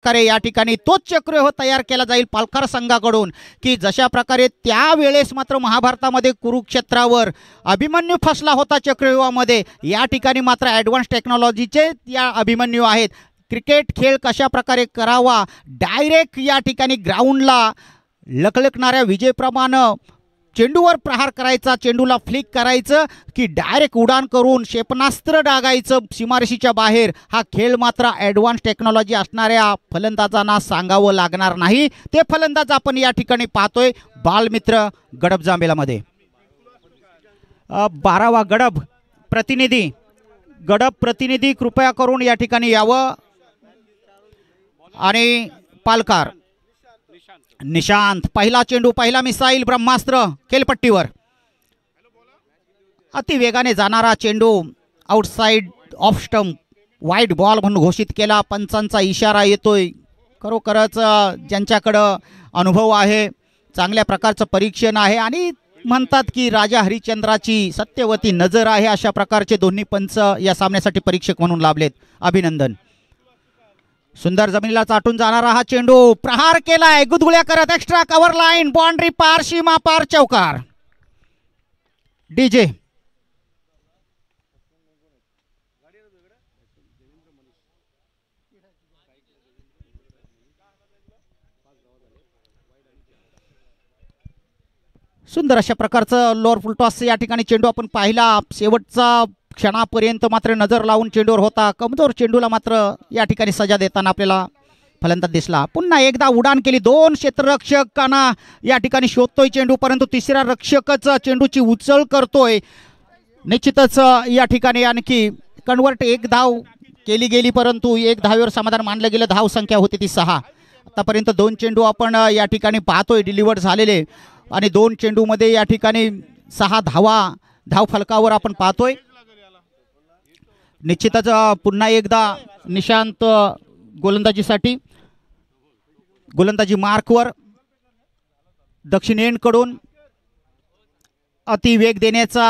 प्रकारे या ठिकाणी तोच चक्रव्यूह तयार केला जाईल पालघर संघाकडून की जशा प्रकारे त्यावेळेस मात्र महाभारतामध्ये कुरुक्षेत्रावर अभिमन्यू फसला होता चक्रव्यूहामध्ये, या ठिकाणी मात्र ॲडव्हान्स टेक्नॉलॉजीचे या अभिमन्यू आहेत. क्रिकेट खेळ कशा प्रकारे करावा, डायरेक्ट या ठिकाणी ग्राउंडला लखलखणाऱ्या विजेप्रमाणे चेंडूवर प्रहार करायचा, चेंडूला फ्लिक करायचं की डायरेक्ट उडान करून क्षेपणास्त्र डागायचं सीमारेषेच्या बाहेर. हा खेळ मात्र ॲडव्हान्स टेक्नॉलॉजी असणाऱ्या फलंदाजांना सांगावं लागणार नाही. ते फलंदाज आपण या ठिकाणी पाहतोय बालमित्र गडब जांभेलामध्ये. 12वा गडब प्रतिनिधी कृपया करून या ठिकाणी यावं. आणि पालकार निशांत, पहिला चेंडू, पहिला मिसाईल ब्रह्मास्त्र खेलपट्टीवर. अति वेगाने जाणारा चेंडू outside off stump, wide ball म्हणून घोषित केला. पंचांचा इशारा येतोय. खरोखरच ज्यांच्याकडं अनुभव आहे, चांगल्या प्रकारचं परीक्षण आहे आणि म्हणतात की राजा हरिश्चंद्राची सत्यवती नजर आहे, अशा प्रकारचे दोन्ही पंच या सामन्यासाठी परीक्षक म्हणून लाभलेत. अभिनंदन. सुंदर जमिनीला चाटून जाणारा हा चेंडू, प्रहार केलाय गुदगुल्या करत, एक्स्ट्रा कव्हर लाईन, बाउंड्री पार, सीमा पार, चौकार. डीजे सुंदर अशा प्रकारचं लोअर फुल टॉस या ठिकाणी चेंडू आपण पाहिला. शेवटचा क्षणापर्यंत मात्र नजर लावून चेंडूवर होता. कमजोर चेंडूला मात्र या ठिकाणी सजा देताना आपल्याला फलंदाज दिसला. पुन्हा एकदा उडान केली. 2 क्षेत्ररक्षकांना या ठिकाणी शोधतोय चेंडू, परंतु तिसरा रक्षकच चेंडूची उचल करतोय. निश्चितच या ठिकाणी आणखी कन्वर्ट 1 धाव केली गेली, परंतु 1 धावेवर समाधान मानलं गेलं. धाव संख्या होती ती 6. आतापर्यंत 2 चेंडू आपण या ठिकाणी पाहतोय डिलिव्हर्ड झालेले आणि 2 चेंडूमध्ये या ठिकाणी 6 धाव फलकावर आपण पाहतोय. निश्चितच पुन्हा एकदा निशांत गोलंदाजीसाठी, गोलंदाजी मार्कवर दक्षिण एंडकडून अति वेग देण्याचा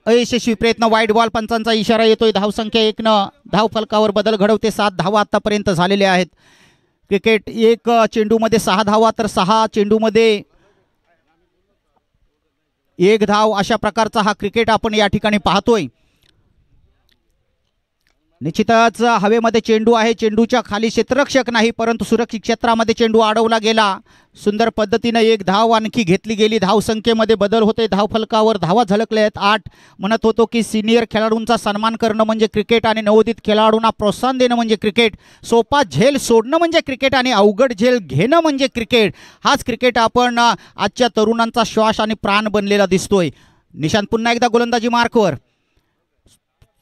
अयशस्वी प्रयत्न. वाईड बॉल, पंचांचा इशारा येतोय. धावसंख्या 1 धाव फलकावर बदल घडवते. 7 धावा आतापर्यंत झालेल्या आहेत. क्रिकेट 1 चेंडूमध्ये 6 धावा, तर 6 चेंडूमध्ये 1 धाव, अशा प्रकारचा हा क्रिकेट आपण या ठिकाणी पाहतोय. निश्चितच हवेमध्ये चेंडू आहे, चेंडूच्या खाली क्षेत्ररक्षक नाही, परंतु सुरक्षित क्षेत्रामध्ये चेंडू अडवला गेला. सुंदर पद्धतीने 1 धाव आणखी घेतली गेली. धाव संख्येमध्ये बदल होते. धाव फलकावर धावा झळकल्या आहेत 8. म्हणत होतो की सिनियर खेळाडूंचा सन्मान करणं म्हणजे क्रिकेट आणि नवोदित खेळाडूंना प्रोत्साहन देणं म्हणजे क्रिकेट. सोपा झेल सोडणं म्हणजे क्रिकेट आणि अवघड झेल घेणं म्हणजे क्रिकेट. हाच क्रिकेट आपण आजच्या तरुणांचा श्वास आणि प्राण बनलेला दिसतोय. निशांत पुन्हा एकदा गोलंदाजी मार्कवर.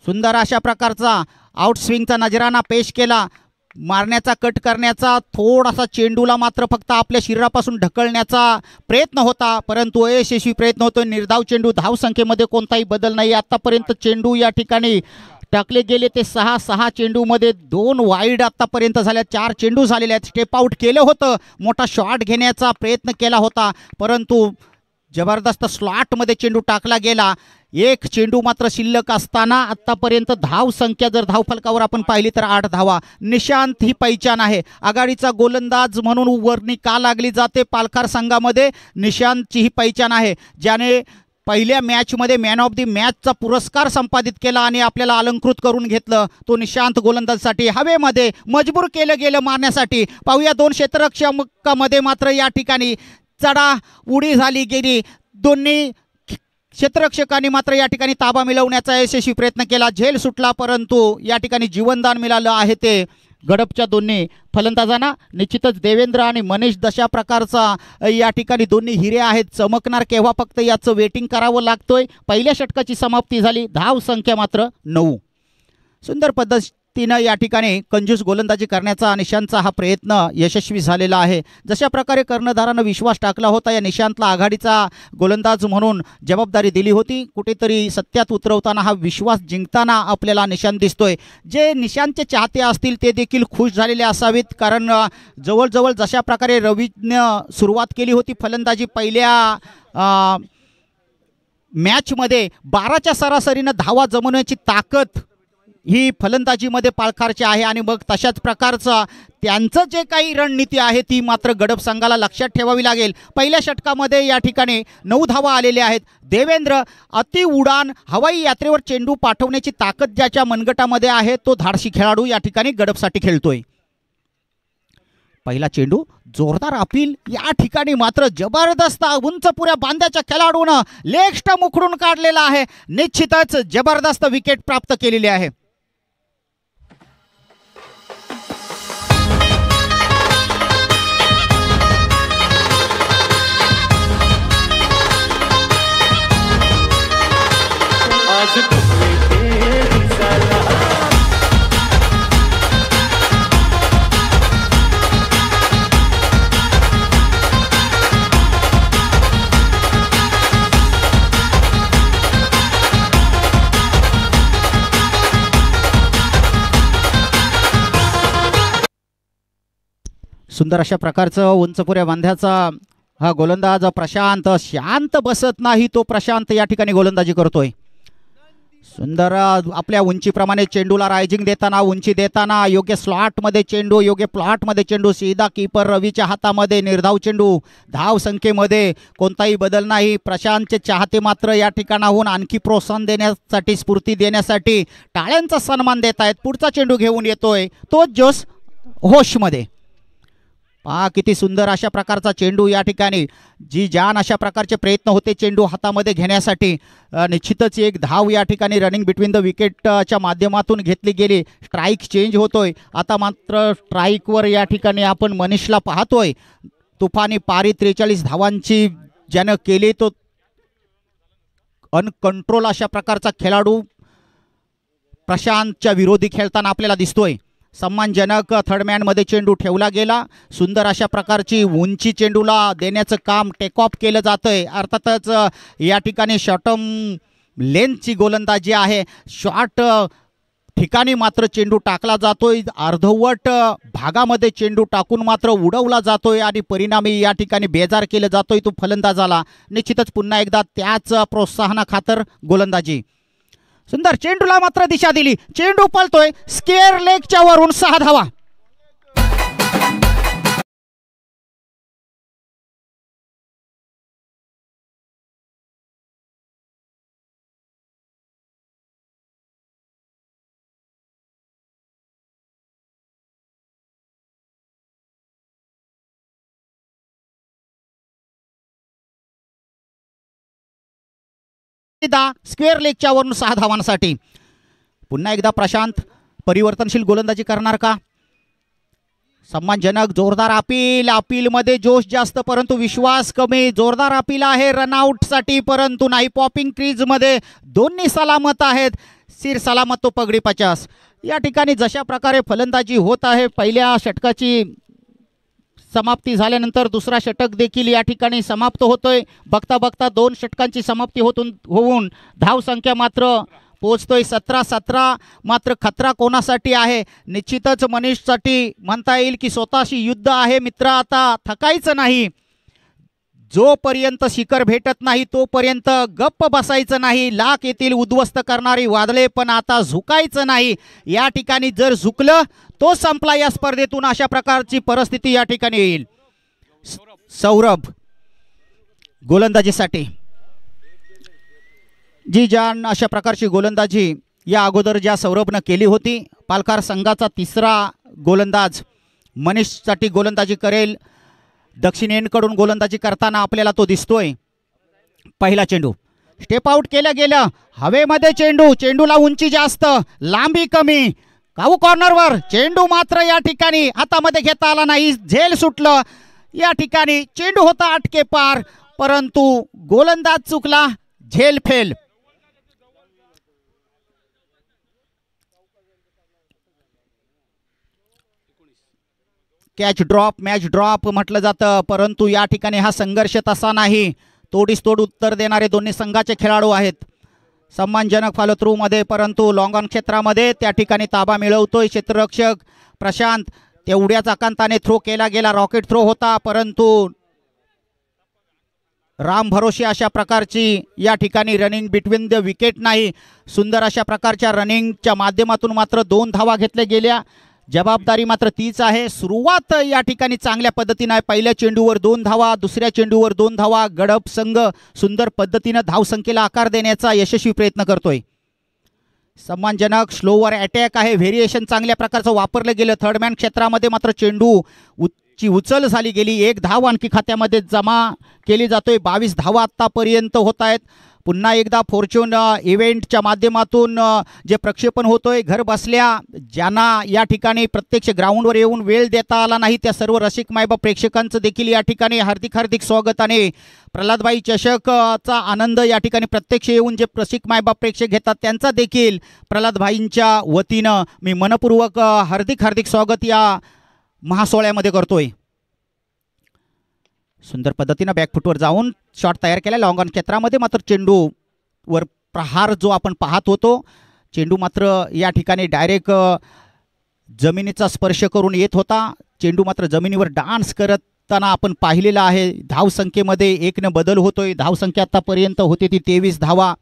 सुंदर अशा प्रकारचा आउट स्विंगचा नजराना पेश केला. मारण्याचा, कट करण्याचा, थोडासा चेंडूला मात्र फक्त आपल्या शरीरापासून ढकलण्याचा प्रयत्न होता, परंतु अयशस्वी प्रयत्न होतो. निर्धाव चेंडू. धाव संख्येमध्ये कोणताही बदल नाही. आतापर्यंत चेंडू या ठिकाणी टाकले गेले ते 6 चेंडूमध्ये 2 वाईड आतापर्यंत झाल्या. 4 चेंडू झालेले आहेत. स्टेप आउट केलं होतं, मोठा शॉट घेण्याचा प्रयत्न केला होता, परंतु जबरदस्त स्लॉटमध्ये चेंडू टाकला गेला. 1 चेंडू मात्र शिल्लक असताना आतापर्यंत धाव संख्या जर धाव फलकावर आपण पाहिली तर 8 धावा. निशांत ही पहिचान आहे. आघाडीचा गोलंदाज म्हणून वर्णी का लागली जाते पालघर संघामध्ये, निशांतची ही पहिचान आहे. ज्याने पहिल्या मॅचमध्ये मॅन ऑफ द मॅचचा पुरस्कार संपादित केला आणि आपल्याला अलंकृत करून घेतलं. तो निशांत गोलंदाजसाठी हवेमध्ये मजबूर केलं गेलं मारण्यासाठी. पाहूया 2 क्षेत्ररक्षकामध्ये मात्र या ठिकाणी चढा उडी झाली गेली. दोन्ही क्षेत्ररक्षकांनी मात्र या ठिकाणी ताबा मिळवण्याचा यशस्वी प्रयत्न केला. झेल सुटला, परंतु या ठिकाणी जीवनदान मिळालं आहे ते गडबच्या दोन्ही फलंदाजांना. निश्चितच देवेंद्र आणि मनीष दशा प्रकारचा या ठिकाणी दोन्ही हिरे आहेत. चमकणार केव्हा फक्त याचं वेटिंग करावं लागतोय. पहिल्या षटकाची समाप्ती झाली. धाव संख्या मात्र 9. सुंदर पद्धतीनं या ठिकाणी कंजूस गोलंदाजी करण्याचा निशांतचा हा प्रयत्न यशस्वी झालेला आहे. जशा प्रकारे कर्णधारानं विश्वास टाकला होता या निशांतला आघाडीचा गोलंदाज म्हणून जबाबदारी दिली होती, कुठेतरी सत्यात उतरवताना हा विश्वास जिंकताना आपल्याला निशांत दिसतोय. जे निशांतचे चाहते असतील ते देखील खुश झालेले असावेत, कारण जवळजवळ जशा प्रकारे रवीनं सुरुवात केली होती फलंदाजी पहिल्या मॅचमध्ये 12च्या सरासरीनं धावा जमवण्याची ताकद ही फलंदाजीमध्ये पाळखारची आहे आणि मग तशाच प्रकारचं त्यांचं जे काही रणनीती आहे ती मात्र गडप संघाला लक्षात ठेवावी लागेल। पहिल्या षटकामध्ये या ठिकाणी 9 धावा आलेल्या आहेत। देवेंद्र अति उडान हवाई यात्रेवर चेंडू पाठवण्याची ताकद ज्याच्या मनगटामध्ये आहे तो धाडसी खेळाडू या ठिकाणी गडपसाठी खेळतोय। पहिला चेंडू जोरदार अपील या ठिकाणी मात्र जबरदस्त उंच पुऱ्या बांध्याच्या खेळाडूनं लेग स्टंप उखडून काढलेला आहे। निश्चितच जबरदस्त विकेट प्राप्त केलेली आहे। सुंदर अशा प्रकारचं उंचपुऱ्या बांध्याचा हा गोलंदाज प्रशांत शांत बसत नाही तो प्रशांत या ठिकाणी गोलंदाजी करतोय। सुंदर आपल्या उंचीप्रमाणे चेंडूला रायझिंग देताना उंची देताना योग्य स्लॉटमध्ये चेंडू योग्य प्लॉटमध्ये चेंडू सीधा कीपर रवीच्या हातामध्ये निर्धाव चेंडू धाव संख्येमध्ये कोणताही बदल नाही। प्रशांतचे चाहते मात्र या ठिकाणाहून आणखी प्रोत्साहन देण्यासाठी स्फूर्ती देण्यासाठी टाळ्यांचा सन्मान देत आहेत। पुढचा चेंडू घेऊन येतोय तोच जोश होशमध्ये। किती सुंदर अशा प्रकारचा चेंडू या ठिकाणी जी जान अशा प्रकारचे प्रयत्न होते चेंडू हातामध्ये घेण्यासाठी। निश्चितच एक धाव या ठिकाणी रनिंग बिटवीन द विकेटच्या माध्यमातून घेतली गेली। स्ट्राईक चेंज होतोय आता मात्र स्ट्राईकवर या ठिकाणी आपण मनीषला पाहतोय। तुफानी पारी 43 धावांची ज्यानं केली तो अनकंट्रोल अशा प्रकारचा खेळाडू प्रशांतच्या विरोधी खेळताना आपल्याला दिसतोय। सम्मानजनक थर्डमॅनमध्ये चेंडू ठेवला गेला। सुंदर अशा प्रकारची उंची चेंडूला देण्याचं काम टेक ऑफ केलं जातंय। अर्थातच या ठिकाणी शॉर्टम लेंथची गोलंदाजी आहे। शॉर्ट ठिकाणी मात्र चेंडू टाकला जातोय अर्धवट भागामध्ये चेंडू टाकून मात्र उडवला जातोय आणि परिणामी या ठिकाणी बेजार केलं जातोय तो फलंदाजाला। निश्चितच पुन्हा एकदा त्याच प्रोत्साहनाखातर गोलंदाजी। सुंदर चेंडूला मात्र दिशा दिली चेंडू पळतोय स्क्वेअर लेगच्या वरून 6 धावा। स्क्वेअर लेगच्या वरून 6 धावांसाठी पुन्हा एकदा प्रशांत परिवर्तनशील गोलंदाजी करणार का? सम्मानजनक जोरदार अपील अपीलमध्ये जोश जास्त परंतु विश्वास कमी। जोरदार अपील आहे रनआउटसाठी परंतु नाही। पॉपिंग क्रीजमध्ये दोन्ही सलामत आहेत। सिर सलामत तो पगडी 50। या ठिकाणी जशा प्रकारे फलंदाजी होत आहे पहिल्या षटकाची समाप्ती झाल्यानंतर दुसरा षटक देखील या ठिकाणी समाप्त होतोय। बघता बघता 2 षटकांची समाप्ती होऊन धाव संख्या मात्र पोहोचतोय 17-17। मात्र खतरा कोणासाठी आहे? निश्चितच मनीषसाठी म्हणता येईल की स्वतःशी युद्ध आहे मित्र। आता थकायचं नाही जोपर्यंत शिखर भेटत नाही तोपर्यंत गप्प बसायचं नाही। लाख येतील उद्ध्वस्त करणारी वादळे पण आता झुकायचं नाही। या ठिकाणी जर झुकलं तो संपला या स्पर्धेतून अशा प्रकारची परिस्थिती या ठिकाणी येईल। सौरभ गोलंदाजीसाठी जी जान अशा प्रकारची गोलंदाजी या अगोदर ज्या सौरभनं केली होती। पालघर संघाचा तिसरा गोलंदाज मनीषसाठी गोलंदाजी करेल। दक्षिणेकडून गोलंदाजी करताना आपल्याला तो दिसतोय। पहिला चेंडू स्टेप आउट केलं गेलं हवेमध्ये चेंडू चेंडूला उंची जास्त लांबी कमी काऊ कॉर्नरवर चेंडू मात्र या ठिकाणी हातामध्ये घेता आला नाही। झेल सुटलं या ठिकाणी चेंडू होता अटके पार परंतु गोलंदाज चुकला झेल fail. Catch drop match drop म्हटलं जातं परंतु या ठिकाणी हा संघर्ष तसा नाही। तोडीस तोड उत्तर देणारे दोन्ही संघाचे खेळाडू आहेत। सम्मानजनक फॉलो थ्रू मध्ये परंतु लॉंग ऑन क्षेत्रामध्ये त्या ठिकाणी ताबा मिळवतोय क्षेत्ररक्षक प्रशांत। तेवढ्याच आकांताने थ्रो केला गेला रॉकेट थ्रो होता परंतु राम भरोसे अशा प्रकारची या ठिकाणी रनिंग बिटवीन द विकेट नाही, सुंदर अशा प्रकारच्या रनिंगच्या माध्यमातून मात्र 2 धावा घेतल्या गेल्या. जबाबदारी मात्र तीच आहे. सुरुवात या ठिकाणी चांगल्या पद्धतीने आहे. पहिल्या चेंडूवर 2 धावा, दुसऱ्या चेंडूवर 2 धावा. गडप संघ सुंदर पद्धतीने धावसंख्येला आकार देण्याचा यशस्वी प्रयत्न करतोय. सम्मानजनक स्लोवर अटॅक आहे. व्हेरिएशन चांगल्या प्रकारचं वापरलं गेलं. थर्डमॅन क्षेत्रामध्ये मात्र चेंडू ची उचल झाली गेली. 1 धाव आणखी खात्यामध्ये जमा केली जातोय. 22 धावा आत्तापर्यंत होत आहेत. पुन्हा एकदा फॉर्च्यून इव्हेंटच्या माध्यमातून जे प्रक्षेपण होतोय घर बसल्या, ज्यांना या ठिकाणी प्रत्यक्ष ग्राउंडवर येऊन वेळ देता आला नाही त्या सर्व रसिक मायबाप प्रेक्षकांचं देखील या ठिकाणी हार्दिक स्वागत. आणि प्रल्हादभाई चषकचा आनंद या ठिकाणी प्रत्यक्ष येऊन जे रसिक मायबाप प्रेक्षक घेतात त्यांचा देखील प्रल्हादभाईंच्या वतीनं मी मनपूर्वक हार्दिक स्वागत या महासोहळ्यामध्ये करतोय. सुंदर पद्धतीनं बॅकफुटवर जाऊन शॉट तयार केला. लॉंग ऑन क्षेत्रामध्ये मात्र चेंडूवर प्रहार जो आपण पाहत होतो, चेंडू मात्र या ठिकाणी डायरेक्ट जमिनीचा स्पर्श करून येत होता. चेंडू मात्र जमिनीवर डान्स करताना आपण पाहिलेला आहे. धावसंख्येमध्ये 1 बदल होतोय. धावसंख्या आतापर्यंत होती ती 23 धावा.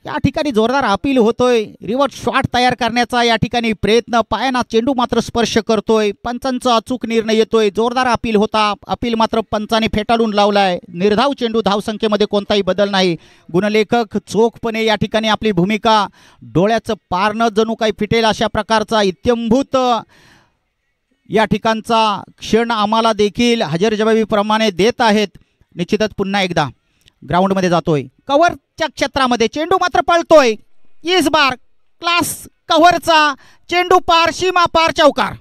या ठिकाणी जोरदार अपील होतोय. रिव्हर्स शॉट तयार करण्याचा या ठिकाणी प्रयत्न. पायाना चेंडू मात्र स्पर्श करतोय. पंचांचा अचूक निर्णय येतोय. जोरदार अपील होता. अपील मात्र पंचाने फेटाळून लावलाय. निर्धाव चेंडू. धावसंख्येमध्ये कोणताही बदल नाही. गुणलेखक चोखपणे या ठिकाणी आपली भूमिका डोळ्याचं पारणं जणू काही फिटेल अशा प्रकारचा इत्यंभूत या ठिकाणचा क्षण आम्हाला देखील हजरजबाबीप्रमाणे देत आहेत. निश्चितच पुन्हा एकदा ग्राउंडमध्ये जातोय. कव्हरच्या क्षेत्रामध्ये चेंडू मात्र पळतोय. इस बार क्लास कव्हरचा चेंडू पार, सीमा पार, चौकार.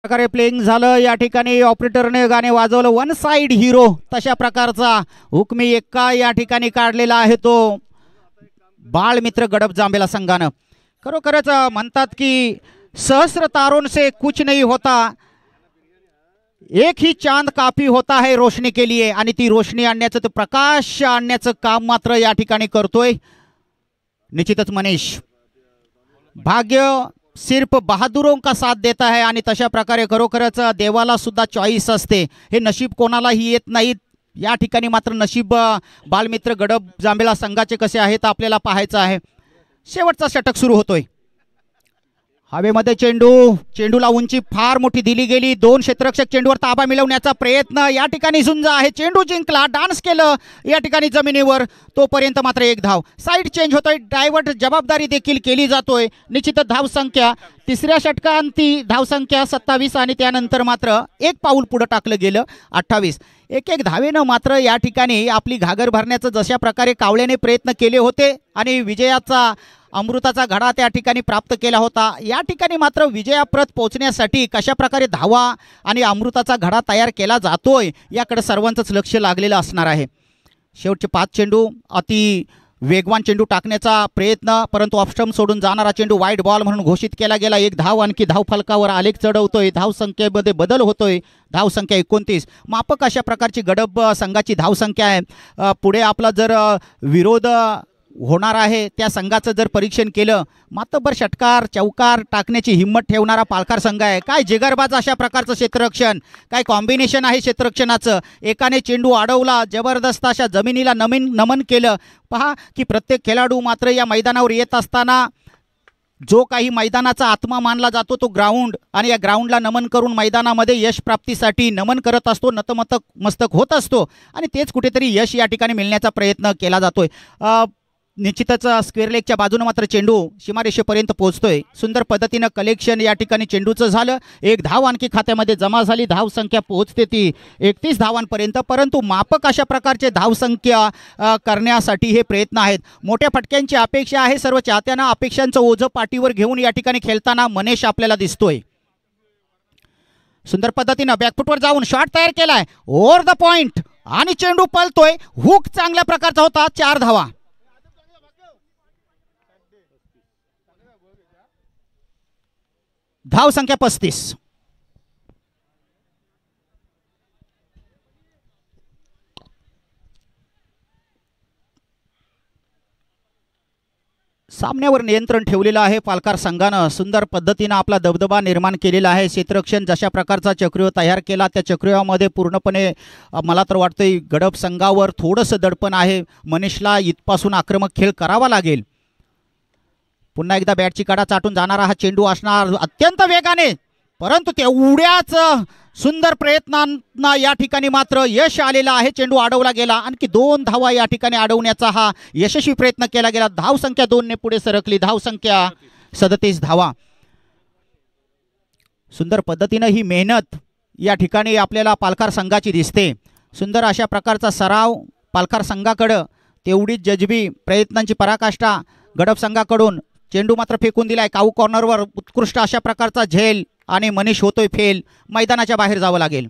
प्रकारे प्लेइंग झालं. या ठिकाणी ऑपरेटरने गाणे वाजवलं. 1 साइड हिरो तशा प्रकारचा हुकमी एक्का या ठिकाणी काढलेला आहे तो बाळमित्र गडप जांभेला संघानं. खरोखरच म्हणतात की सहस्र तारों से कुछ नहीं होता, एक ही चांद काफी होता है रोशनी के लिए. आणि ती रोशनी आणण्याचं, ते प्रकाश आणण्याचं काम मात्र या ठिकाणी करतोय निश्चितच मनीष. भाग्य सिर्फ बहादुरों का साथ देता है. आणि तशा प्रकारे खरोखरच देवाला सुद्धा चॉईस असते. हे नशीब कोणालाही येत नाहीत. या ठिकाणी मात्र नशीब बालमित्र गडप जांभेला संघाचे कसे आहेत आपल्याला पाहायचं आहे. शेवटचा षटक सुरू होतोय. हवेमध्ये चेंडूला उंची फार मोठी दिली गेली. 2 क्षेत्ररक्षक चेंडूवर ताबा मिळवण्याचा प्रयत्न. या ठिकाणी झुंज आहे. चेंडू जिंकला. डान्स केलं या ठिकाणी जमिनीवर. तोपर्यंत मात्र 1 धाव. साईड चेंज होतोय. डायव्हर्ट जबाबदारी देखील केली जातोय. निश्चितच धावसंख्या तिसऱ्या षटकांती धावसंख्या 27 आणि त्यानंतर मात्र 1 पाऊल पुढे टाकलं गेलं 28. 1 धावेनं मात्र या ठिकाणी आपली घागर भरण्याचं जशा प्रकारे कावळ्याने प्रयत्न केले होते आणि विजयाचा अमृताचा घडा त्या ठिकाणी प्राप्त केला होता. या ठिकाणी मात्र विजयाप्रत पोहोचण्यासाठी कशा प्रकारे धावा आणि अमृताचा घडा तयार केला जातोय याकडे सर्वांचंच लक्ष लागलेलं असणार आहे. शेवटचे 5 चेंडू अति वेगवान चेंडू टाकण्याचा प्रयत्न, परंतु ऑफस्टंप सोडून जाणारा चेंडू वाईट बॉल म्हणून घोषित केला गेला. 1 धाव आणखी धावफलकावर आलेख चढवतोय. धावसंख्येमध्ये बदल होतोय. धावसंख्या 29. मापक अशा प्रकारची गडप संघाची धावसंख्या आहे. पुढे आपला जर विरोध होणार आहे त्या संघाचं जर परीक्षण केलं, मातब्बर षटकार चौकार टाकण्याची हिंमत ठेवणारा पालघर संघ आहे. काय जिगरबाज अशा प्रकारचं क्षेत्ररक्षण, काय कॉम्बिनेशन आहे क्षेत्ररक्षणाचं. एकाने चेंडू अडवला, जबरदस्त अशा जमिनीला नमन केलं. पहा की प्रत्येक खेळाडू मात्र या मैदानावर येत असताना जो काही मैदानाचा आत्मा मानला जातो तो ग्राउंड, आणि या ग्राउंडला नमन करून मैदानामध्ये यश प्राप्तीसाठी नमन करत असतो, मस्तक होत असतो, आणि तेच कुठेतरी यश या ठिकाणी मिळण्याचा प्रयत्न केला जातोय. निश्चितच स्क्वेअर लेगच्या बाजूने मात्र चेंडू सीमारेषेपर्यंत पोहोचतोय. सुंदर पद्धतीनं कलेक्शन या ठिकाणी चेंडूचं झालं. एक धाव आणखी खात्यामध्ये जमा झाली. धाव संख्या पोहोचते ती 31 धावांपर्यंत. परंतु मापक अशा प्रकारचे धावसंख्या करण्यासाठी हे प्रयत्न आहेत. मोठ्या फटक्यांची अपेक्षा आहे. सर्व चाहत्यांना अपेक्षांचं ओझं पाठीवर घेऊन या ठिकाणी खेळताना मनेश आपल्याला दिसतोय. सुंदर पद्धतीनं बॅकफुटवर जाऊन शॉट तयार केलाय ओव्हर द पॉइंट, आणि चेंडू पळतोय. हुक चांगल्या प्रकारचा होता. 4 धावा. धाव संख्या 35. सामन्यावर नियंत्रण ठेवलेलं आहे पालघर संघानं. सुंदर पद्धतीनं आपला दबदबा निर्माण केलेला आहे. क्षेत्ररक्षण जशा प्रकारचा चक्रव्यूह तयार केला त्या चक्रव्यूहामध्ये पूर्णपणे मला तर वाटतंय गडप संघावर थोडंसं दडपण आहे. मनीषला इथपासून आक्रमक खेळ करावा लागेल. पुन्हा एकदा बॅटची कडा चाटून जाणारा हा चेंडू असणार अत्यंत वेगाने, परंतु तेवढ्याच सुंदर प्रयत्नांना या ठिकाणी मात्र यश आलेलं आहे. चेंडू अडवला गेला. आणखी 2 धावा या ठिकाणी अडवण्याचा हा यशस्वी प्रयत्न केला गेला. धाव संख्या 2 ने पुढे सरकली. धाव संख्या 37 धावा. सुंदर पद्धतीनं ही मेहनत या ठिकाणी आपल्याला पालघर संघाची दिसते. सुंदर अशा प्रकारचा सराव पालघर संघाकडं, तेवढीच जजबी प्रयत्नांची पराकाष्ठा गडप संघाकडून. चेंडू मात्र फेकून दिलाय काऊ कॉर्नरवर. उत्कृष्ट अशा प्रकारचा झेल, आणि मनीष होतोय फेल. मैदानाच्या बाहेर जावं लागेल.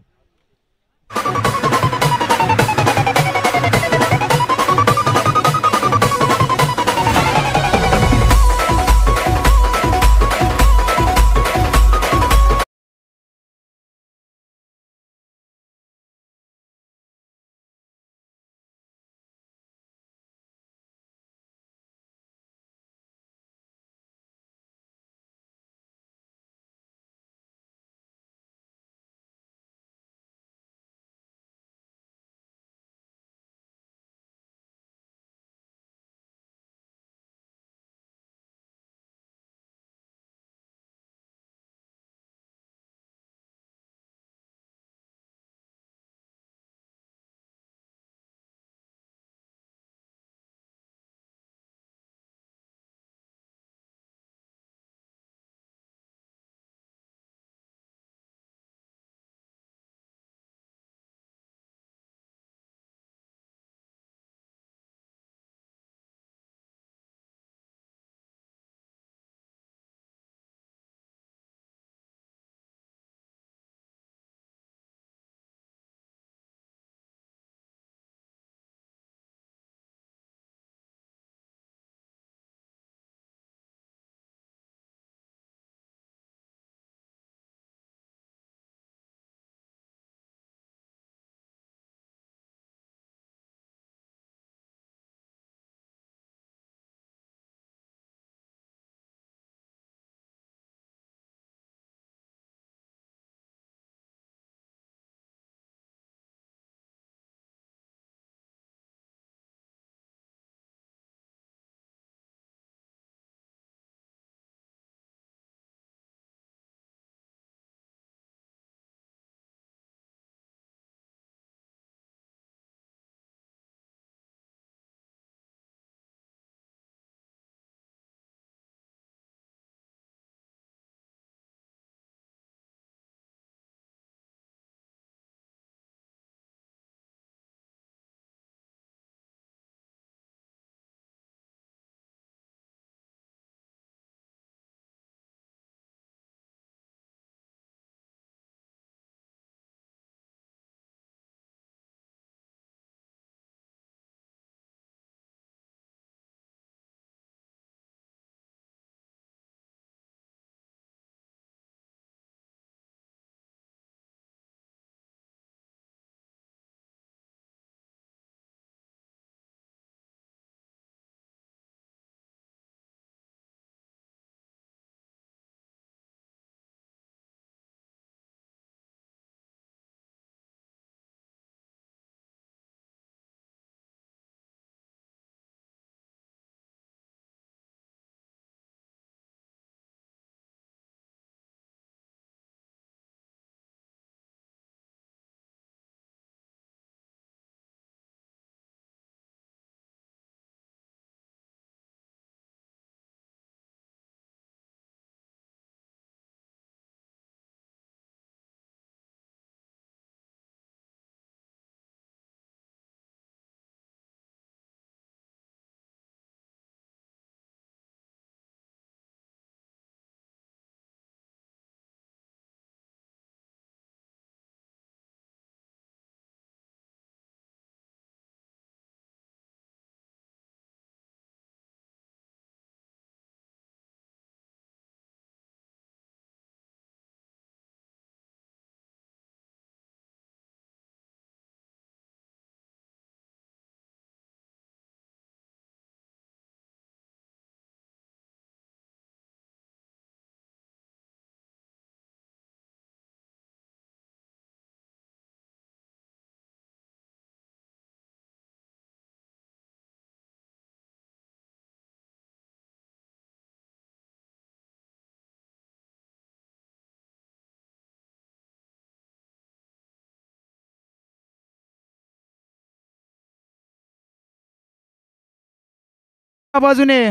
बाजूने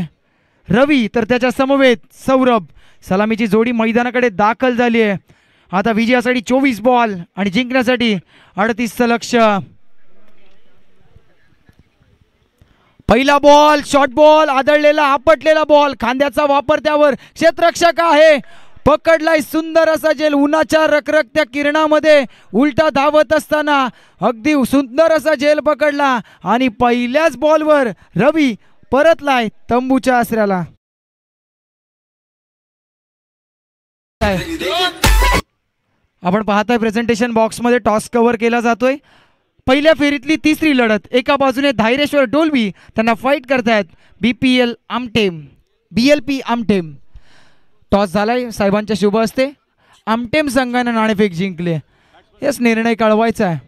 रवी तर त्याच्या समवेत सौरभ. सलामीची जोडी मैदानाकडे दाखल झाली आहे. आता विजयासाठी 24 बॉल आणि जिंकण्यासाठी 38चं लक्ष. पहिला बॉल शॉर्ट बॉल, आदळलेला आपटलेला बॉल, खांद्याचा वापर त्यावर. क्षेत्ररक्षक आहे, पकडलाय सुंदर असा झेल. उन्हाच्या रखरखत्या किरणामध्ये उलटा धावत असताना अगदी सुंदर असा झेल पकडला आणि पहिल्याच बॉलवर रवी परतलाय तंबूच्या आसऱ्याला. आपण पाहताय प्रेझेंटेशन बॉक्स मध्ये टॉस कव्हर केला जातोय. पहिल्या फेरीतली तिसरी लढत. एका बाजूने धायरेश्वर डोलवी, त्यांना फाईट करतायत BLP आमटेम. टॉस झालाय, साहेबांच्या शुभ असते. आमटेम संघानं नाणेफेक जिंकले. हेच निर्णय कळवायचा आहे.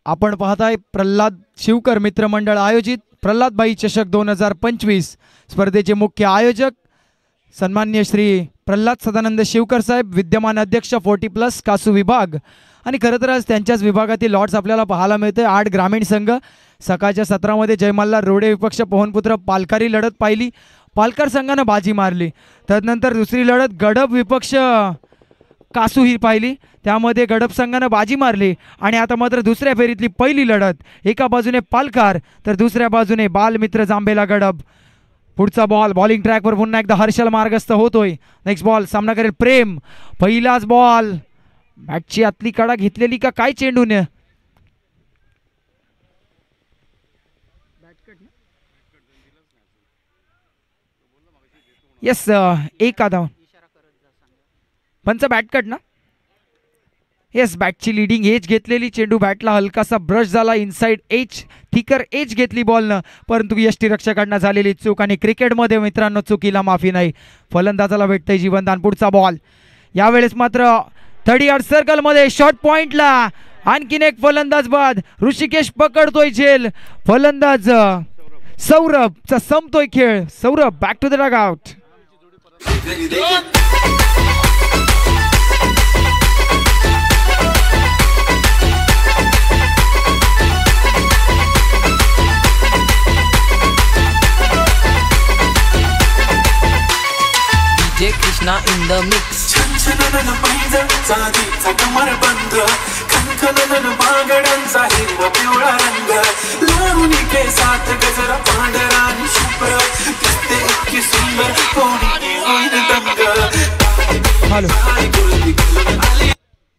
आपण पाहताय प्रल्हाद शिवकर मित्रमंडळ आयोजित प्रल्हादबाई चषक 2025 स्पर्धेचे मुख्य आयोजक सन्मान्य श्री प्रल्हाद सदानंद शिवकर साहेब, विद्यमान अध्यक्ष 40+ कासू विभाग. आणि खरं तर आज त्यांच्याच विभागातील लॉट्स आपल्याला पाहायला मिळते. 8 ग्रामीण संघ. सकाळच्या सत्रामध्ये जयमल्लार रोडे विपक्ष पवनपुत्र पालकारी लढत पाहिली. पालकर संघानं बाजी मारली. त्यानंतर दुसरी लढत गडब विपक्ष कासू ही पाहिली, त्यामध्ये गडब संघानं बाजी मारली. आणि आता मात्र दुसऱ्या फेरीतली पहिली लढत. एका बाजूने पालकार तर दुसऱ्या बाजूने बालमित्र जांभेला गडब. पुढचा बॉल बॉलिंग ट्रॅकवर पुन्हा एकदा हर्षल मार्गस्थ होतोय. नेक्स्ट बॉल सामना करेल प्रेम. पहिलाच बॉल, बॅटची आतली कडा घेतलेली का काय चेंडून. येस, एक धाव. पंच बॅटकट ना. येस, बॅटची लिडिंग एज घेतलेली. चेंडू बॅटला हलकासा ब्रश झाला. इनसाइड एज, थिकर एज घेतली बॉलनं, परंतु यष्टीरक्षकांना झालेली चूक. आणि क्रिकेटमध्ये मित्रांनो चुकीला माफी नाही. फलंदाजाला भेटतंय जीवनदान. पुढचा बॉल. यावेळेस मात्र 30 यार्ड सर्कल मध्ये शॉर्ट पॉइंटला आणखीन एक फलंदाज बाद. ऋषिकेश पकडतोय झेल. फलंदाज सौरभचा संपतोय खेळ. Saurabh back to the dugout. DJ Krishna in the mix.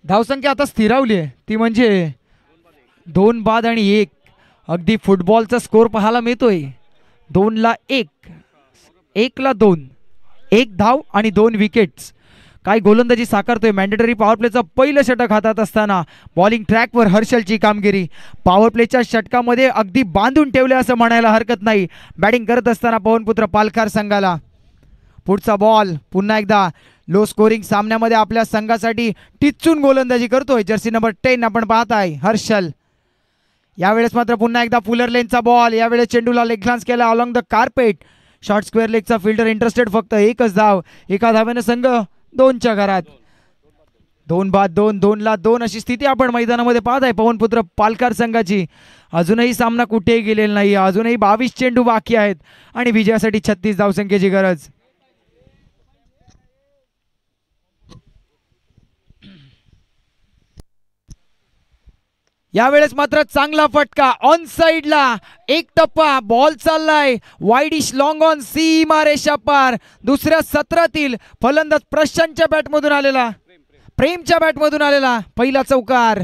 धावसंख्या आता स्थिरावली आहे, ती म्हणजे 2 बाद आणि 1. अगदी फुटबॉलचा स्कोर पाहायला मिळतोय. 2ला 1, 1ला 2, 1 धाव आणि 2 विकेट्स. काय गोलंदाजी साकारतोय. मॅन्डेटरी पॉवर प्लेचं पहिलं षटक हातात असताना बॉलिंग ट्रॅकवर हर्षलची कामगिरी. पॉवर प्लेच्या षटकामध्ये अगदी बांधून ठेवले असं म्हणायला हरकत नाही. बॅटिंग करत असताना पवनपुत्र पालकार संघाला. पुढचा बॉल पुन्हा एकदा लो स्कोरिंग सामन्यामध्ये आपल्या संघासाठी टिचून गोलंदाजी करतोय जर्सी नंबर 10 आपण पाहताय हर्षल. यावेळेस मात्र पुन्हा एकदा फुलर लेनचा बॉल. यावेळेस चेंडूला लेग ग्लान्स केला along the carpet. Short square लेगचा फिल्डर इंटरेस्टेड. फक्त एकच धाव. एका धावेने संघ 2च्या घरात. 2 बाद 2, 2ला 2 अशी स्थिती आपण मैदानामध्ये पाहताय पवनपुत्र पालकार संघाची. अजूनही सामना कुठेही गेलेला नाही. अजूनही 22 चेंडू बाकी आहेत आणि विजयासाठी 36 धावसंख्येची गरज. यावेळेस मात्र चांगला फटका ऑन साइडला. एक टप्पा बॉल चाललाय वाईडिश लॉंग ऑन सीमारेषा पार. दुसऱ्या सत्रातील फलंदाज प्रशांतच्या बॅटमधून आलेला, प्रेमच्या बॅटमधून आलेला पहिला चौकार.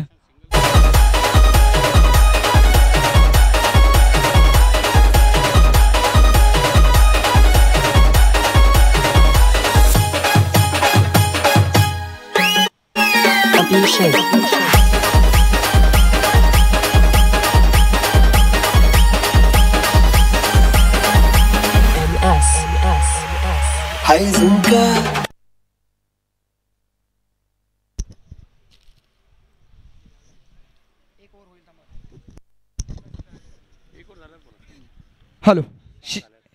हॅलो,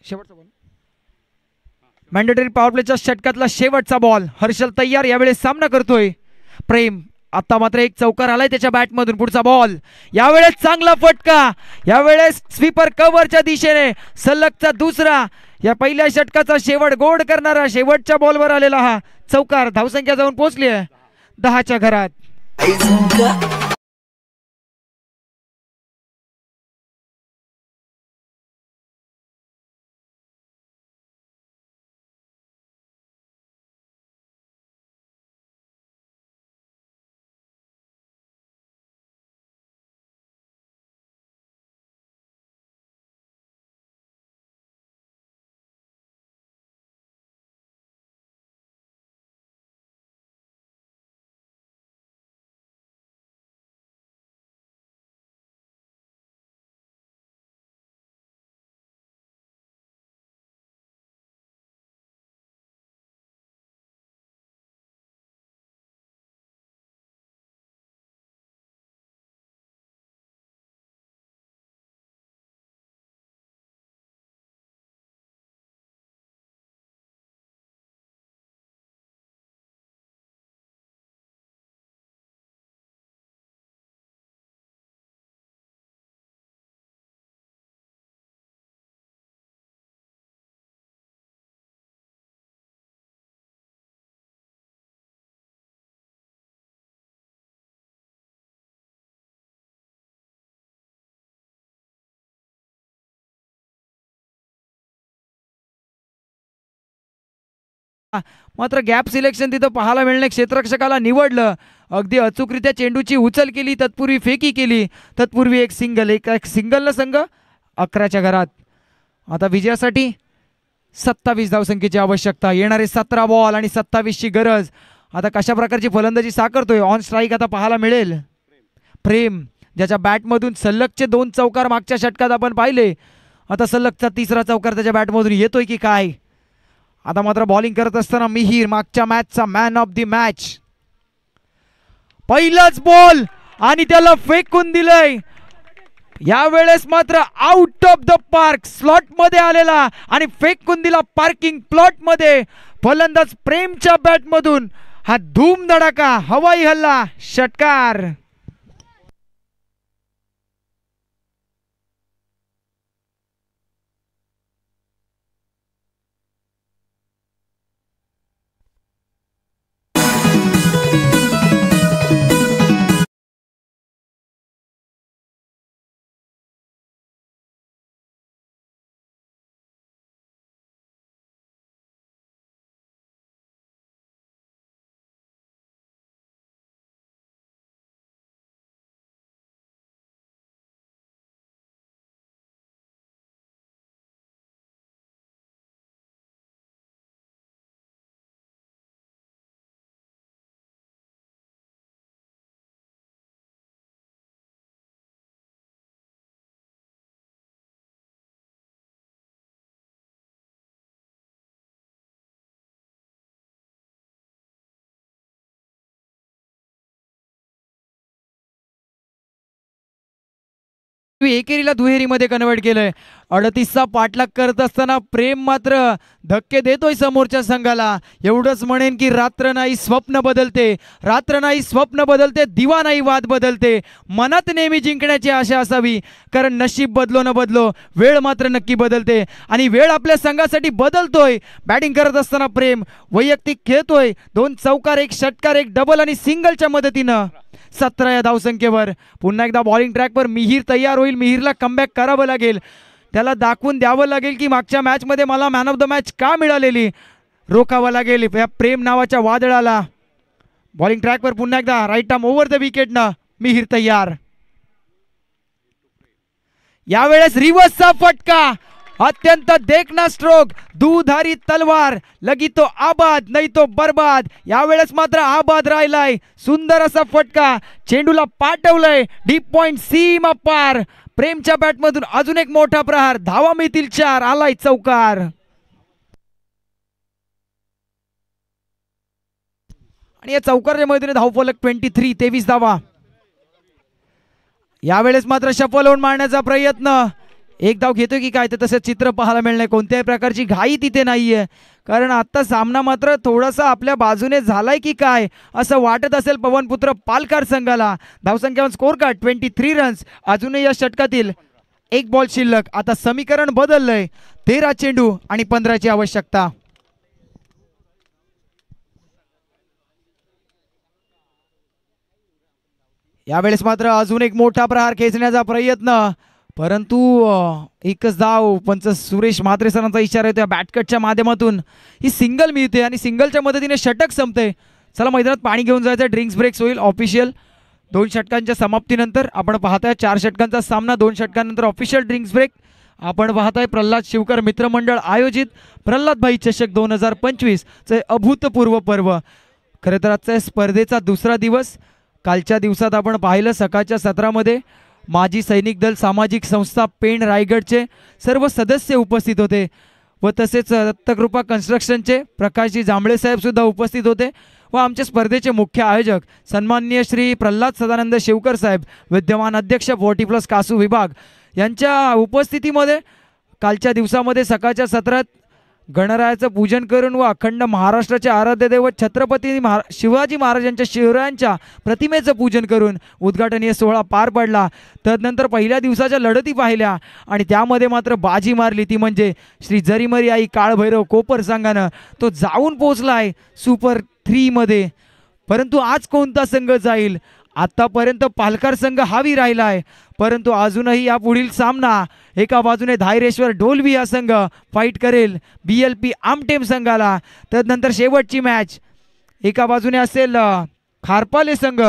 शेवटचा बॉल. मॅन्डेटरी पॉवर प्लेच्या षटकातला शेवटचा बॉल. हर्षल तयार. यावेळेस सामना करतोय प्रेम. आता मात्र एक चौकार आलाय त्याच्या बॅटमधून. पुढचा बॉल, यावेळेस चांगला फटका, यावेळेस स्वीपर कव्हरच्या दिशेने सलगचा दुसरा, या पहिल्या षटकाचा शेवट गोड करणारा शेवटच्या बॉलवर आलेला हा चौकार. धावसंख्या जाऊन पोहोचली आहे 10च्या घरात. मात्र गॅप सिलेक्शन तिथं पाहायला मिळणे, क्षेत्ररक्षकाला निवडलं, अगदी अचूकरित्या चेंडूची उचल केली, तत्पूर्वी फेकी केली, तत्पूर्वी एक सिंगल संघ 11च्या घरात. आता विजयासाठी 27 धावसंख्येची आवश्यकता, येणारे 17 बॉल आणि 27ची गरज. आता कशा प्रकारची फलंदाजी साकारतोय, ऑन स्ट्राईक आता पाहायला मिळेल प्रेम, ज्याच्या बॅटमधून सलगचे 2 चौकार मागच्या षटकात आपण पाहिले. आता सलगचा 3रा चौकार त्याच्या बॅटमधून येतोय की काय. आता मात्र बॉलिंग करत असताना मिहीर, मागच्या मॅचचा मॅन ऑफ दी मॅच. पहिलाच बॉल आणि त्याला फेकून दिलंय, यावेळेस मात्र out of the park, slot मध्ये आलेला आणि फेकून दिला पार्किंग प्लॉट मध्ये. फलंदाज प्रेमच्या बॅटमधून हा धूम धडाका, हवाई हल्ला, षटकार. एकेरीला दुहेरीमध्ये कन्वर्ट केलंय. 38चा पाठलाग करत असताना प्रेम मात्र धक्के देतोय समोरच्या संघाला. एवढंच म्हणेन की रात्र नाही स्वप्न बदलते, रात्र नाही स्वप्न बदलते, दिवा नाही वाद बदलते. मनात नेहमी जिंकण्याची आशा असावी, कारण नशीब बदलो न बदलो वेळ मात्र नक्की बदलते आणि वेळ आपल्या संघासाठी बदलतोय. बॅटिंग करत असताना प्रेम वैयक्तिक खेळतोय, 2 चौकार, 1 षटकार, 1 डबल आणि सिंगलच्या मदतीनं 17 या धावसंख्येवर. पुन्हा एकदा बॉलिंग ट्रॅकवर मिहीर तयार होईल. मिहीरला कमबॅक करावं लागेल, त्याला दाखवून द्यावं लागेल की मागच्या मॅचमध्ये मला मॅन ऑफ द मॅच का मिळालेली. रोखावं लागेल या प्रेम नावाच्या वादळाला. बॉलिंग ट्रॅकवर पुन्हा एकदा राईट आर्म ओव्हर द विकेटनं मिहीर तयार. यावेळेस रिव्हर्सचा फटका, अत्यंत देखना स्ट्रोक, दुधारी तलवार, लगी तो आबाद नाही तो बर्बाद. यावेळेस मात्र आबाद राहिलाय, सुंदर असा फटका, चेंडूला पाठवलंय डीप पॉइंट, सीमा पार. प्रेमच्या बॅटमधून अजून एक मोठा प्रहार, धावा मिळतील 4, आलाय चौकार. आणि या चौकारच्या मदतीने धावफलक 23 धावा. यावेळेस मात्र शफल होऊन मारण्याचा प्रयत्न, एक धाव घेतोय की काय, तर तसं चित्र पाहायला मिळणार. कोणत्याही प्रकारची घाई तिथे नाहीये, कारण आता सामना मात्र थोडासा आपल्या बाजूने झालाय की काय असं वाटत असेल पवनपुत्र पालकर संघाला. धावसंख्या स्कोर कार्ड 23 रन्स. अजूनही या षटकातील एक बॉल शिल्लक. आता समीकरण बदललंय. 13 चेंडू आणि 15ची आवश्यकता. यावेळेस मात्र अजून एक मोठा प्रहार खेचण्याचा प्रयत्न, परंतु एकच धाव. पंच सुरेश म्हात्रे सरांचा इशारा येतो बॅटकटच्या माध्यमातून. ही सिंगल मिळते आणि सिंगलच्या मदतीने षटक संपते. चला मैदानात पाणी घेऊन जायचं. ड्रिंक्स ब्रेक्स होईल ऑफिशियल. 2 षटकांच्या समाप्तीनंतर आपण पाहताय 4 षटकांचा सामना. 2 षटकांनंतर ऑफिशियल ड्रिंक्स ब्रेक. आपण पाहताय प्रल्हाद शिवकर मित्रमंडळ आयोजित प्रल्हादभाई चषक 2025 चे अभूतपूर्व पर्व. खरं तर आजचा स्पर्धेचा दुसरा दिवस. कालच्या दिवसात आपण पाहिलं सकाळच्या सत्रामध्ये माजी सैनिक दल सामाजिक संस्था पेण रायगडचे सर्व सदस्य उपस्थित होते व तसेच दत्तकृपा कन्स्ट्रक्शनचे प्रकाशजी जांभळे साहेब सुद्धा उपस्थित होते व आमच्या स्पर्धेचे मुख्य आयोजक सन्माननीय श्री प्रल्हाद सदानंद शिवकर साहेब विद्यमान अध्यक्ष 40+ कासू विभाग यांच्या उपस्थितीमध्ये कालच्या दिवसामध्ये सकाळच्या सत्रात गणरायाचं पूजन करून व अखंड महाराष्ट्राचे आराध्य दैवत छत्रपती शिवाजी महाराजांच्या शिवरायांच्या प्रतिमेचं पूजन करून उद्घाटनीय सोहळा पार पडला. तदनंतर पहिल्या दिवसाच्या लढती पाहिल्या आणि त्यामध्ये मात्र बाजी मारली ती म्हणजे श्री जरीमरी आई काळभैरव कोपर संघानं. तो जाऊन पोहोचलाय सुपर 3 मध्ये. परंतु आज कोणता संघ जाईल? आतापर्यंत पालकर संघ हावी राहिलाय, परंतु अजूनही या पुढील सामना एका बाजूने धायरेश्वर ढोलवी हा संघ फाईट करेल BLP आमटेम संघाला. तदनंतर शेवटची मॅच एका बाजूने असेल खारपाले संघ,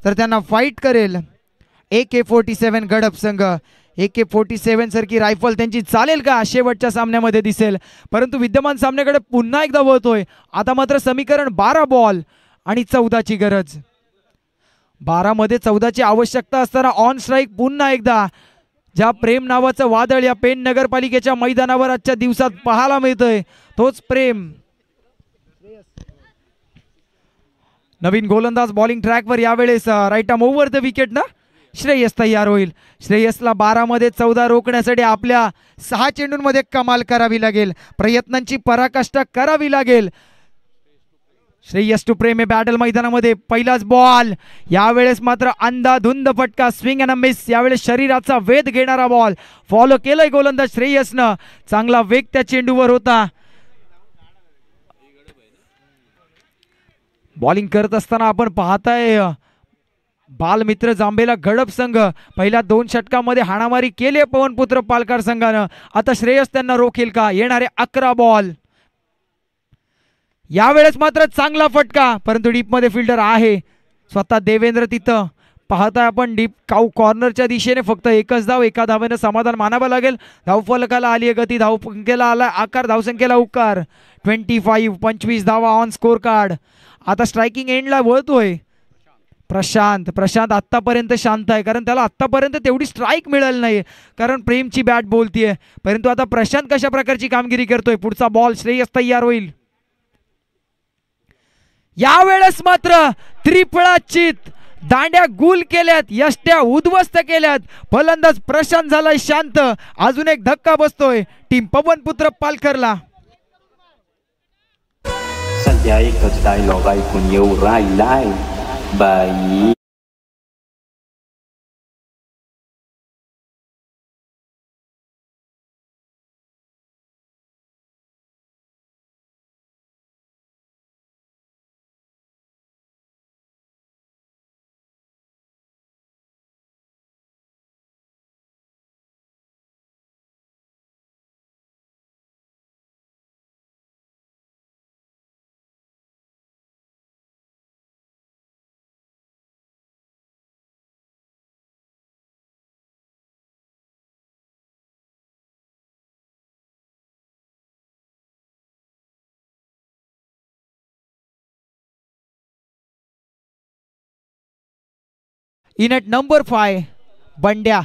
तर त्यांना फाईट करेल AK-47 गडप संघ. AK-47 सारखी रायफल त्यांची चालेल का शेवटच्या सामन्यामध्ये दिसेल. परंतु विद्यमान सामन्याकडे पुन्हा एकदा वळतोय. आता मात्र समीकरण 12 बॉल आणि 14ची गरज. 12 मध्ये 14ची आवश्यकता असताना ऑन स्ट्राईक पुन्हा एकदा ज्या प्रेम नावाचं वादळ या पेण नगरपालिकेच्या मैदानावर आजच्या दिवसात पाहायला मिळतंय तोच प्रेम. नवीन गोलंदाज बॉलिंग ट्रॅकवर यावेळेस right arm over the wicket ना श्रेयस तयार होईल. श्रेयसला 12 मध्ये 14 रोखण्यासाठी आपल्या 6 चेंडूंमध्ये कमाल करावी लागेल. प्रयत्नांची पराकाष्ठा करावी लागेल. श्रेयस टू प्रेम बॅटल मैदानामध्ये पहिलाच बॉल. यावेळेस मात्र अंधाधुंद फटका स्विंग अँड मिस. यावेळेस शरीराचा वेध घेणारा बॉल फॉलो केलाय गोलंदाज श्रेयसनं. चांगला वेग त्या चेंडूवर होता. बॉलिंग करत असताना आपण पाहताय बालमित्र जांभेला गडप संघ पहिल्या 2 षटकामध्ये हाणामारी केली पवनपुत्र पालकर संघानं. आता श्रेयस त्यांना रोखेल का? येणारे 11 बॉल. यावेळेस मात्र चांगला फटका, परंतु डीप मध्ये फिल्डर आहे स्वतः देवेंद्र. तिथं पाहताय आपण डीप कॉर्नरच्या दिशेने फक्त एकच धाव. एका धावेनं समाधान मानावं लागेल. धावफलकाला आली आहे गती. धावसंख्येला आला आकार. धावसंख्येला उकार 25 धावा ऑन स्कोर कार्ड. आता स्ट्रायकिंग एंडला वळतोय प्रशांत आत्तापर्यंत शांत आहे, कारण त्याला आत्तापर्यंत तेवढी स्ट्राईक मिळाली नाही, कारण प्रेमची बॅट बोलतीये. परंतु आता प्रशांत कशा प्रकारची कामगिरी करतोय. पुढचा बॉल श्रेयस तयार होईल. यावेळेस मात्र त्रिफळाचित दांड्या गुल केल्यात, यष्ट्या उद्ध्वस्त केल्यात. फलंदाज प्रशांत झालाय शांत. अजून एक धक्का बसतोय टीम पवनपुत्र पालकरला. सध्या एकच डायलॉग ऐकून येऊ राहिलाय बाई. इन एट नंबर 5 बंड्या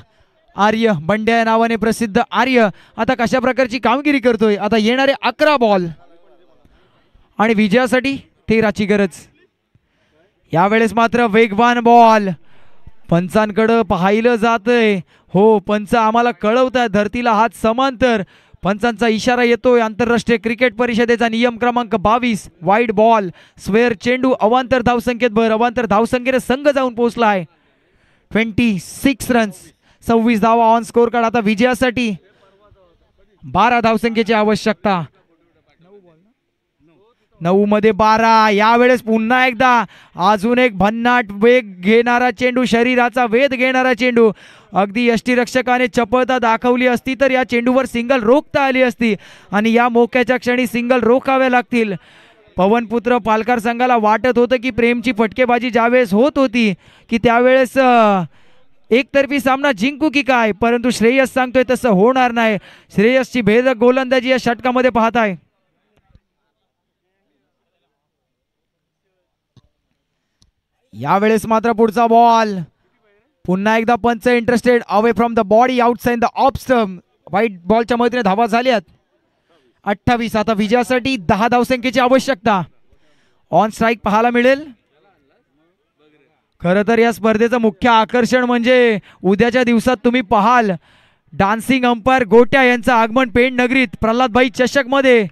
आर्य. बंड्या या नावाने प्रसिद्ध आर्य आता कशा प्रकारची कामगिरी करतोय. आता येणारे 11 बॉल आणि विजयासाठी 13ची गरज. यावेळेस मात्र वेगवान बॉल. पंचांकडे पाहिलं जातंय. हो, पंच आम्हाला कळवताय धरतीला हात समांतर, पंचांचा इशारा येतोय. आंतरराष्ट्रीय क्रिकेट परिषदेचा नियम क्रमांक 22, वाईड बॉल स्क्वेअर चेंडू अवांतर धावसंख्येत भर. अवांतर धावसंख्येने संघ जाऊन पोहोचलाय. 26 रन्स, 26 धावा ऑन स्कोर कार्ड. आता विजयासाठी 12 धावसंख्येची आवश्यकता. 9 मध्ये 12. यावेळेस पुन्हा एकदा अजून एक भन्नाट वेग घेणारा चेंडू, शरीराचा वेध घेणारा चेंडू. अगदी यष्टीरक्षकाने चपळता दाखवली असती तर या चेंडूवर सिंगल रोखता आली असती आणि या मोक्याच्या क्षणी सिंगल रोखाव्या लागतील. पवनपुत्र पालकर संघाला वाटत होतं की प्रेमची फटकेबाजी ज्यावेळेस होत होती की त्यावेळेस एकतर्फी सामना जिंकू की काय, परंतु श्रेयस सांगतोय तसं होणार नाही. श्रेयसची भेदक गोलंदाजी या षटकामध्ये पाहताय. यावेळेस मात्र पुढचा बॉल पुन्हा एकदा पंच interested. Away from the body outside the off stump. White बॉलच्या मदतीने धावा झाल्यात 28. आता विजयासाठी 10 धावसंख्येची आवश्यकता. ऑन स्ट्राईक पाहायला मिळेल. खरं तर या स्पर्धेचं मुख्य आकर्षण म्हणजे उद्याच्या दिवसात तुम्ही पाहाल डान्सिंग अंपायर गोट्या यांचं आगमन पेण नगरीत प्रल्हादभाई चषक मध्ये.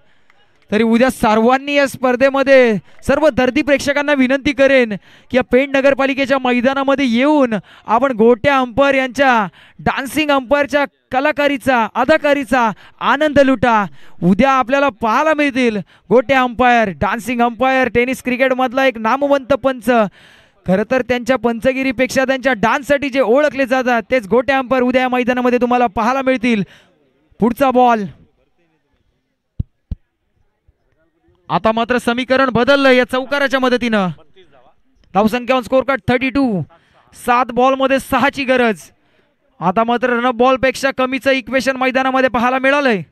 तरी उद्या सर्वांनी या स्पर्धेमध्ये सर्व दर्दी प्रेक्षकांना विनंती करेन की या पेण नगरपालिकेच्या मैदानामध्ये येऊन आपण गोट्या अंपायर यांच्या डान्सिंग अंपायरच्या कलाकारीचा अदाकारीचा आनंद लुटा. उद्या आपल्याला पाहायला मिळतील गोट्या अंपायर, डान्सिंग अंपायर. टेनिस क्रिकेटमधला एक नामवंत पंच. खरं तर त्यांच्या पंचगिरीपेक्षा त्यांच्या डान्ससाठी जे ओळखले जातात तेच गोट्या अंपायर उद्या या मैदानामध्ये तुम्हाला पाहायला मिळतील. पुढचा बॉल. आता मात्र समीकरण बदललं या चौकाराच्या मदतीनं. धावसंख्या ऑन स्कोर कार्ड 32. 7 बॉलमध्ये 6 ची गरज. आता मात्र रन बॉल पेक्षा कमीचं इक्वेशन मैदानामध्ये पाहायला मिळालंय.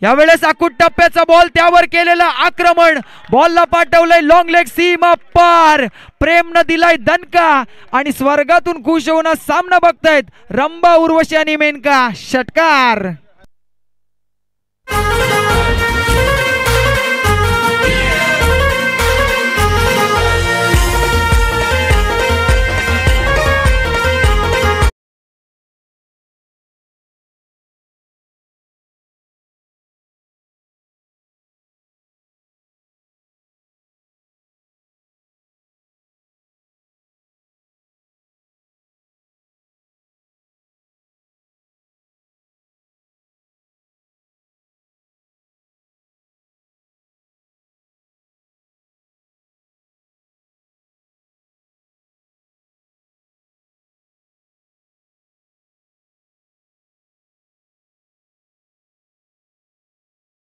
यावेळेस आकुट टप्प्याचा बॉल, त्यावर केलेलं आक्रमण, बॉलला पाठवलंय लॉंग लेग सीमा पार. प्रेमनं दिलाय दणका आणि स्वर्गातून खुश होऊन सामना बघतायत रंबा उर्वशी आणि मेनका. षटकार.